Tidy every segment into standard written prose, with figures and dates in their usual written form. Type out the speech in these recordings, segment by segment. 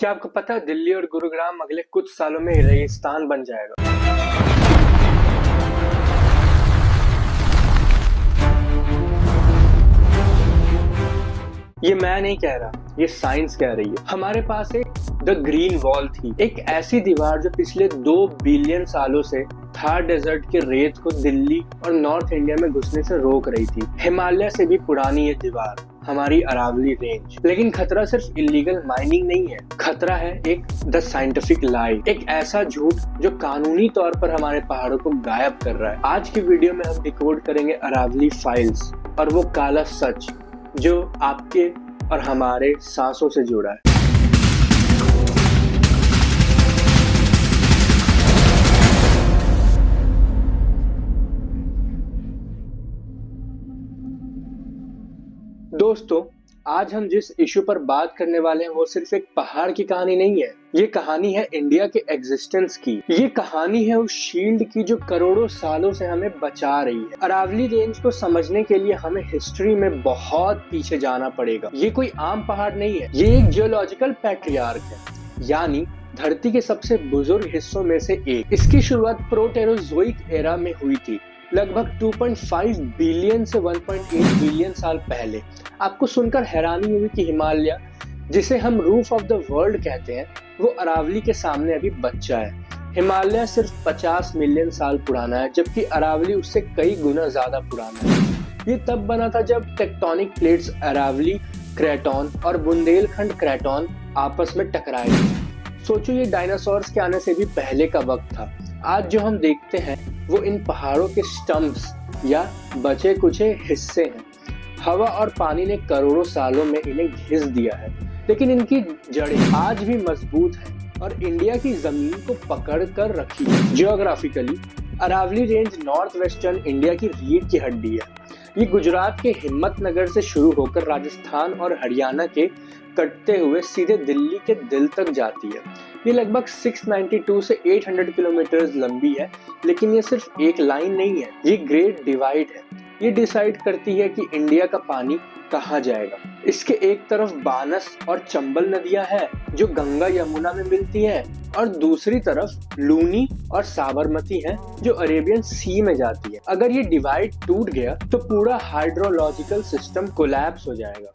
क्या आपको पता है दिल्ली और गुरुग्राम अगले कुछ सालों में रेगिस्तान बन जाएगा। ये मैं नहीं कह रहा, ये साइंस कह रही है। हमारे पास एक द ग्रीन वॉल थी, एक ऐसी दीवार जो पिछले 2 बिलियन सालों से थार डेजर्ट के रेत को दिल्ली और नॉर्थ इंडिया में घुसने से रोक रही थी। हिमालय से भी पुरानी ये दीवार हमारी अरावली रेंज। लेकिन खतरा सिर्फ इलीगल माइनिंग नहीं है, खतरा है एक द साइंटिफिक लाई, एक ऐसा झूठ जो कानूनी तौर पर हमारे पहाड़ों को गायब कर रहा है। आज की वीडियो में हम डिकोड करेंगे अरावली फाइल्स और वो काला सच जो आपके और हमारे सांसों से जुड़ा है। दोस्तों, आज हम जिस इशू पर बात करने वाले हैं वो सिर्फ एक पहाड़ की कहानी नहीं है। ये कहानी है इंडिया के एग्जिस्टेंस की। ये कहानी है उस शील्ड की जो करोड़ों सालों से हमें बचा रही है। अरावली रेंज को समझने के लिए हमें हिस्ट्री में बहुत पीछे जाना पड़ेगा। ये कोई आम पहाड़ नहीं है, ये एक जियोलॉजिकल पैट्रियार्क है, यानी धरती के सबसे बुजुर्ग हिस्सों में से एक। इसकी शुरुआत प्रोटेरोजोइक एरा में हुई थी, लगभग 2.5 बिलियन से 1.8 बिलियन साल पहले। आपको सुनकर हैरानी हुई कि हिमालय, जिसे हम रूफ ऑफ द वर्ल्ड कहते हैं, वो अरावली के सामने अभी बच्चा है। हिमालय सिर्फ 50 मिलियन साल पुराना है, जबकि अरावली उससे कई गुना ज्यादा पुराना है। ये तब बना था जब टेक्टोनिक प्लेट्स अरावली क्रेटोन और बुंदेलखंड क्रेटोन आपस में टकराए थे। सोचो, ये डायनासोर्स के आने से भी पहले का वक्त था। आज जो हम देखते हैं वो इन पहाड़ों के स्टम्प्स या बचे कुचे हिस्से हैं। हवा और पानी ने करोड़ों सालों में इन्हें घिस दिया है, लेकिन इनकी जड़ें आज भी मजबूत हैं और इंडिया की जमीन को पकड़ कर रखी है। Geographically Aravalli range north western India की रीढ़ की हड्डी है। ये गुजरात के हिम्मतनगर से शुरू होकर राजस्थान और हरियाणा के कटते हुए सीधे दिल्ली के दिल तक जाती है। ये लगभग 692 से 800 किलोमीटर लंबी है, लेकिन ये सिर्फ एक लाइन नहीं है, ये ग्रेट डिवाइड है। ये डिसाइड करती है कि इंडिया का पानी कहाँ जाएगा। इसके एक तरफ बानस और चंबल नदियां हैं जो गंगा यमुना में मिलती हैं, और दूसरी तरफ लूनी और साबरमती हैं जो अरेबियन सी में जाती है। अगर ये डिवाइड टूट गया तो पूरा हाइड्रोलॉजिकल सिस्टम कोलैप्स हो जाएगा।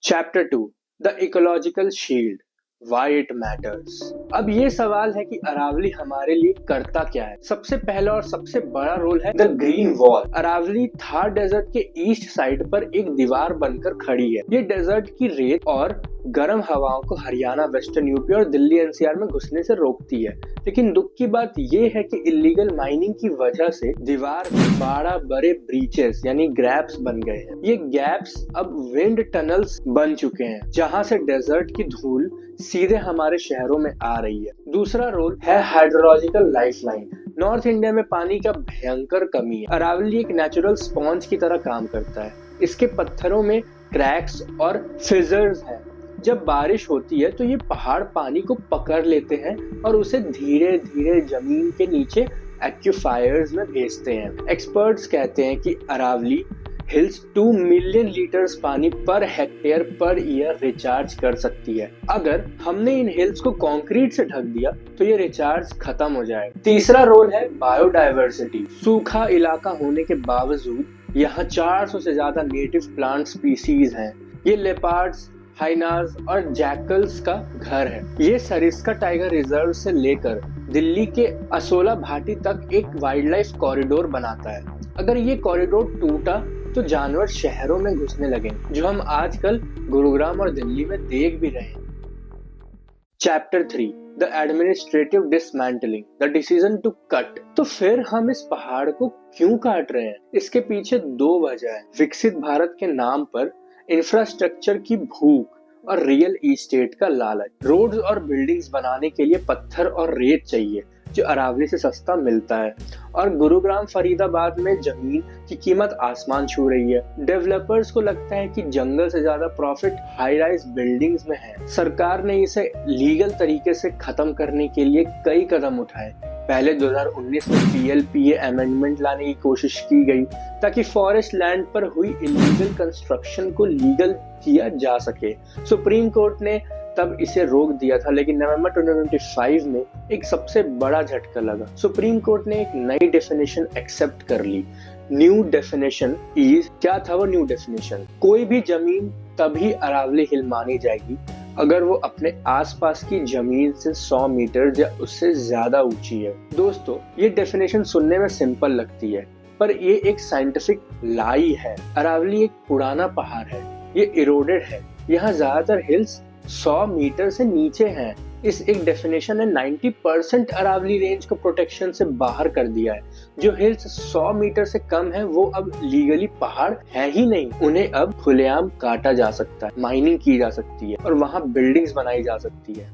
Chapter 2, the ecological shield, Why it matters। अब ये सवाल है कि अरावली हमारे लिए करता क्या है। सबसे पहला और सबसे बड़ा रोल है the green wall. Aravalli Thar desert के ईस्ट साइड पर एक दीवार बनकर खड़ी है। ये डेजर्ट की रेत और गर्म हवाओं को हरियाणा, वेस्टर्न यूपी और दिल्ली एनसीआर में घुसने से रोकती है। लेकिन दुख की बात ये है कि इलीगल माइनिंग की वजह से दीवार में 12 बड़े ब्रीचेस यानी गैप्स बन गए हैं। ये गैप्स अब विंड टनल्स बन चुके हैं, जहां से डेजर्ट की धूल सीधे हमारे शहरों में आ रही है। दूसरा रोल है हाइड्रोलॉजिकल लाइफलाइन। नॉर्थ इंडिया में पानी का भयंकर कमी है। अरावली एक नेचुरल स्पॉन्ज की तरह काम करता है। इसके पत्थरों में क्रैक्स और फिजर्स हैं। जब बारिश होती है तो ये पहाड़ पानी को पकड़ लेते हैं और उसे धीरे धीरे जमीन के नीचे एक्यूफायर्स में भेजते हैं। एक्सपर्ट्स कहते हैं कि अरावली हिल्स 2 मिलियन लीटर्स पानी per hectare per year recharge कर सकती है। अगर हमने इन हिल्स को कंक्रीट से ढक दिया तो ये रिचार्ज खत्म हो जाएगा। तीसरा रोल है बायोडायवर्सिटी। सूखा इलाका होने के बावजूद यहाँ 400 से ज्यादा नेटिव प्लांट स्पीसीज हैं। ये लेपर्ड्स, हाइनास और जैकल्स का घर है। ये सरिस्का टाइगर रिजर्व से लेकर दिल्ली के असोला घाटी तक एक वाइल्ड लाइफ कॉरिडोर बनाता है। अगर ये कॉरिडोर टूटा तो जानवर शहरों में घुसने लगे, जो हम आजकल गुरुग्राम और दिल्ली में देख भी रहे हैं। Chapter 3, the administrative dismantling, the decision to cut. तो फिर हम इस पहाड़ को क्यों काट रहे हैं? इसके पीछे 2 वजह है। विकसित भारत के नाम पर इंफ्रास्ट्रक्चर की भूख और रियल एस्टेट का लालच। रोड्स और बिल्डिंग्स बनाने के लिए पत्थर और रेत चाहिए, जो अरावली से सस्ता मिलता है, और गुरुग्राम, फरीदाबाद में जमीन की कीमत आसमान छू रही है। डेवलपर्स को लगता है कि जंगल से ज्यादा प्रॉफिट हाई राइज बिल्डिंग्स में है। सरकार ने इसे लीगल तरीके से खत्म करने के लिए कई कदम उठाए। पहले 2019 में PLPA अमेंडमेंट लाने की कोशिश की गई ताकि फॉरेस्ट लैंड पर हुई इलीगल कंस्ट्रक्शन को लीगल किया जा सके। सुप्रीम कोर्ट ने तब इसे रोक दिया था, लेकिन नवंबर 2025 में एक सबसे बड़ा झटका लगा। सुप्रीम कोर्ट ने एक नई डेफिनेशन एक्सेप्ट कर ली। न्यू डेफिनेशन इज, क्या था वो न्यू डेफिनेशन? कोई भी जमीन तभी अरावली हिल मानी जाएगी अगर वो अपने आसपास की जमीन से 100 मीटर या उससे ज्यादा ऊंची है। दोस्तों, ये डेफिनेशन सुनने में सिंपल लगती है, पर ये एक साइंटिफिक लाई है। अरावली एक पुराना पहाड़ है, ये इरोडेड है, यहाँ ज्यादातर हिल्स 100 मीटर से नीचे हैं। इस एक डेफिनेशन ने 90% अरावली रेंज को प्रोटेक्शन से बाहर कर दिया है। जो हिल्स 100 मीटर से कम है वो अब लीगली पहाड़ है ही नहीं, उन्हें अब खुलेआम काटा जा सकता है, माइनिंग की जा सकती है और वहां बिल्डिंग्स बनाई जा सकती है।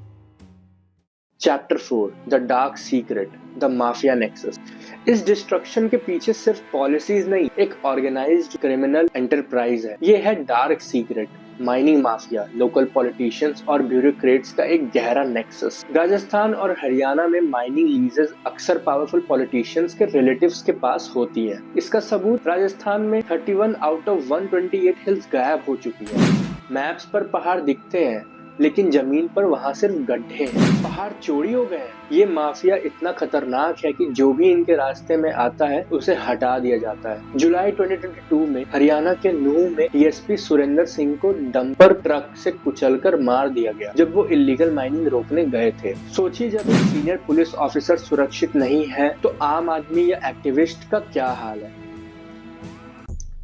Chapter 4, the dark secret, the mafia nexus. इस डिस्ट्रक्शन के पीछे सिर्फ पॉलिसीज नहीं, एक ऑर्गेनाइज्ड क्रिमिनल एंटरप्राइज है। ये है dark secret, mining mafia, local politicians और ब्यूरोक्रेट्स का एक गहरा नेक्सस। राजस्थान और हरियाणा में माइनिंग लीजेस अक्सर पावरफुल पॉलिटिशियंस के रिलेटिव्स के पास होती है। इसका सबूत, राजस्थान में 31 आउट ऑफ 128 हिल्स गायब हो चुकी है। मैप्स पर पहाड़ दिखते हैं लेकिन जमीन पर वहाँ सिर्फ गड्ढे हैं, पहाड़ चोरी हो गए हैं। ये माफिया इतना खतरनाक है कि जो भी इनके रास्ते में आता है उसे हटा दिया जाता है। जुलाई 2022 में हरियाणा के नूह में डीएसपी सुरेंद्र सिंह को डंपर ट्रक से कुचलकर मार दिया गया जब वो इलीगल माइनिंग रोकने गए थे। सोचिए, जब एक सीनियर पुलिस ऑफिसर सुरक्षित नहीं है तो आम आदमी या एक्टिविस्ट का क्या हाल है।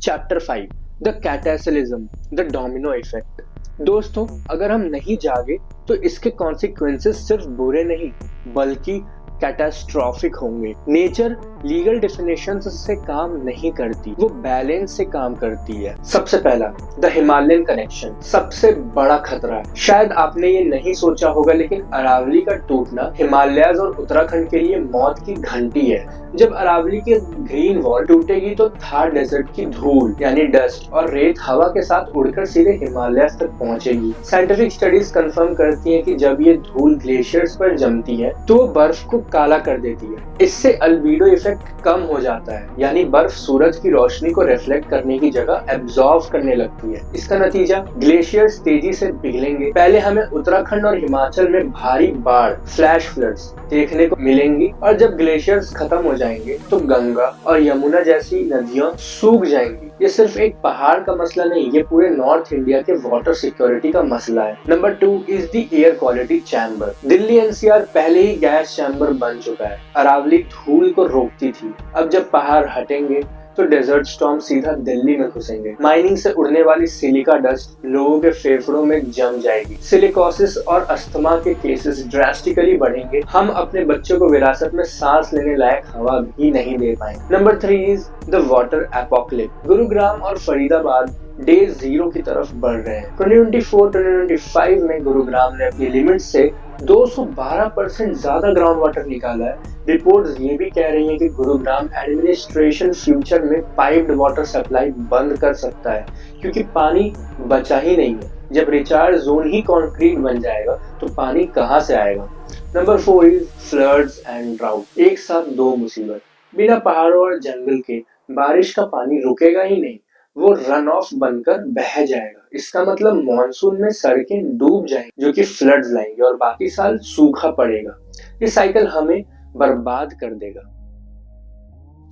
Chapter 5, the cataclysm, the domino effect. दोस्तों, अगर हम नहीं जागे तो इसके कॉन्सिक्वेंसेस सिर्फ बुरे नहीं बल्कि कैटास्ट्रॉफिक होंगे। नेचर लीगल डेफिनेशंस से काम नहीं करती, वो बैलेंस से काम करती है। सबसे पहला, द हिमालयन कनेक्शन, सबसे बड़ा खतरा है। शायद आपने ये नहीं सोचा होगा, लेकिन अरावली का टूटना हिमालयाज और उत्तराखंड के लिए मौत की घंटी है। जब अरावली के ग्रीन वॉल टूटेगी तो थार डेजर्ट की धूल यानी डस्ट और रेत हवा के साथ उड़कर सीधे हिमालय तक पहुंचेगी। साइंटिफिक स्टडीज कंफर्म करती हैं कि जब ये धूल ग्लेशियर्स पर जमती है तो वो बर्फ को काला कर देती है। इससे अल्बीडो इफेक्ट कम हो जाता है, यानी बर्फ सूरज की रोशनी को रिफ्लेक्ट करने की जगह एब्जॉर्ब करने लगती है। इसका नतीजा, ग्लेशियर्स तेजी से पिघलेंगे। पहले हमें उत्तराखंड और हिमाचल में भारी बाढ़, फ्लैश फ्लड्स देखने को मिलेंगी और जब ग्लेशियर्स खत्म हो जाएंगे तो गंगा और यमुना जैसी नदियां सूख जाएंगी। ये सिर्फ एक पहाड़ का मसला नहीं, ये पूरे नॉर्थ इंडिया के वाटर सिक्योरिटी का मसला है। Number 2 is the air quality chamber. Delhi NCR पहले ही गैस चैम्बर बन चुका है। अरावली धूल को रोकती थी, अब जब पहाड़ हटेंगे तो डेजर्ट स्टॉर्म सीधा दिल्ली में घुसेंगे। माइनिंग से उड़ने वाली सिलिका डस्ट लोगों के फेफड़ों में जम जाएगी। सिलिकोसिस और अस्थमा के केसेस ड्रास्टिकली बढ़ेंगे। हम अपने बच्चों को विरासत में सांस लेने लायक हवा भी नहीं दे पाएंगे। Number 3 is the water apocalypse. Gurugram और फरीदाबाद डे 0 की तरफ बढ़ रहे हैं। 2024-2025 में गुरुग्राम ने अपनी लिमिट से 212% ज्यादा ग्राउंड वाटर निकाला है। रिपोर्ट्स ये भी कह रही हैं कि गुरुग्राम एडमिनिस्ट्रेशन फ्यूचर में पाइप्ड वाटर सप्लाई बंद कर सकता है, क्योंकि पानी बचा ही नहीं है। जब रिचार्ज जोन ही कंक्रीट बन जाएगा तो पानी कहां से आएगा। Number 4 is floods and drought. एक साथ दो मुसीबत। बिना पहाड़ों और जंगल के बारिश का पानी रुकेगा ही नहीं, वो रन ऑफ बनकर बह जाएगा। इसका मतलब मॉनसून में सड़कें डूब जाएंगी, जो कि फ्लड्स लाएंगे और बाकी साल सूखा पड़ेगा। ये साइकिल हमें बर्बाद कर देगा।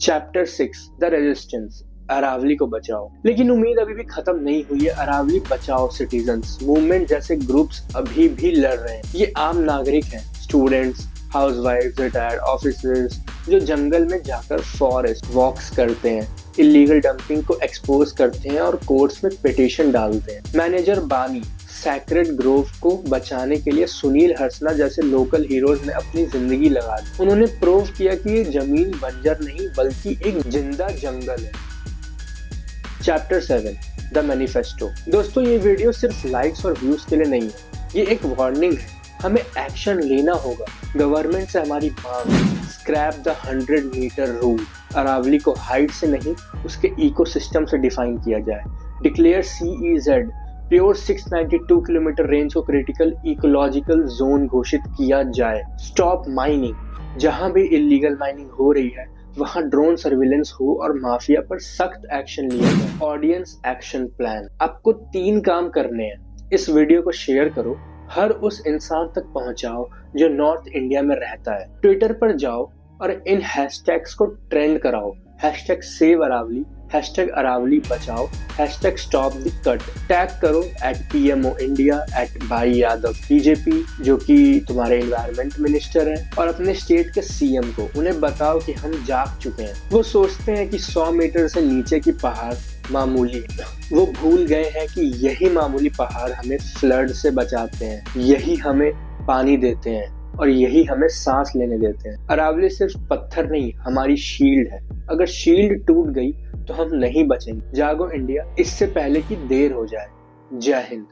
चैप्टर 6, द रेजिस्टेंस, अरावली को बचाओ। लेकिन उम्मीद अभी भी खत्म नहीं हुई है। अरावली बचाओ सिटीजन्स मूवमेंट जैसे ग्रुप्स अभी भी लड़ रहे हैं। ये आम नागरिक हैं, स्टूडेंट्स, हाउसवाइफ्स, रिटायर्ड ऑफिसर्स, जो जंगल में जाकर फॉरेस्ट वॉक्स करते हैं, इलीगल डंपिंग को एक्सपोज करते हैं और कोर्ट्स में पिटीशन डालते हैं। मैनेजर बानी सैक्रेड ग्रोव को बचाने के लिए सुनील हर्सना जैसे लोकल हीरोज ने अपनी जिंदगी लगा दी। उन्होंने प्रूव किया कि ये जमीन बंजर नहीं बल्कि एक जिंदा जंगल है। Chapter 7, the manifesto. दोस्तों, ये वीडियो सिर्फ लाइक्स और व्यूज के लिए नहीं है, ये एक वार्निंग है। हमें एक्शन लेना होगा। गवर्नमेंट से हमारी मांग, scrap the 100 metre rule. Aravalli को हाइट से नहीं, उसके इकोसिस्टम से डिफाइन किया जाए। Declare CEZ, pure 692 kilometre range को क्रिटिकल इकोलॉजिकल जोन घोषित किया जाए। स्टॉप माइनिंग, जहां भी इलीगल माइनिंग हो रही है वहां ड्रोन सर्विलेंस हो और माफिया पर सख्त एक्शन लिया जाए। Audience action plan. आपको 3 काम करने हैं। इस वीडियो को शेयर करो, हर उस इंसान तक पहुंचाओ जो नॉर्थ इंडिया में रहता है। ट्विटर पर जाओ और इन हैशटैग्स को ट्रेंड कराओ। Hashtag save Aravalli, hashtag Aravalli बचाओ, hashtag stop the cut. Tag करो @PMO इंडिया, @भाई यादव बीजेपी जो कि तुम्हारे एनवायरनमेंट मिनिस्टर हैं, और अपने स्टेट के CM को। उन्हें बताओ कि हम जाग चुके हैं। वो सोचते हैं कि 100 मीटर से नीचे की पहाड़ मामूली है। वो भूल गए हैं कि यही मामूली पहाड़ हमें फ्लड से बचाते हैं, यही हमें पानी देते हैं और यही हमें सांस लेने देते हैं। अरावली सिर्फ पत्थर नहीं, हमारी शील्ड है। अगर शील्ड टूट गई तो हम नहीं बचेंगे। जागो इंडिया, इससे पहले कि देर हो जाए। जय हिंद।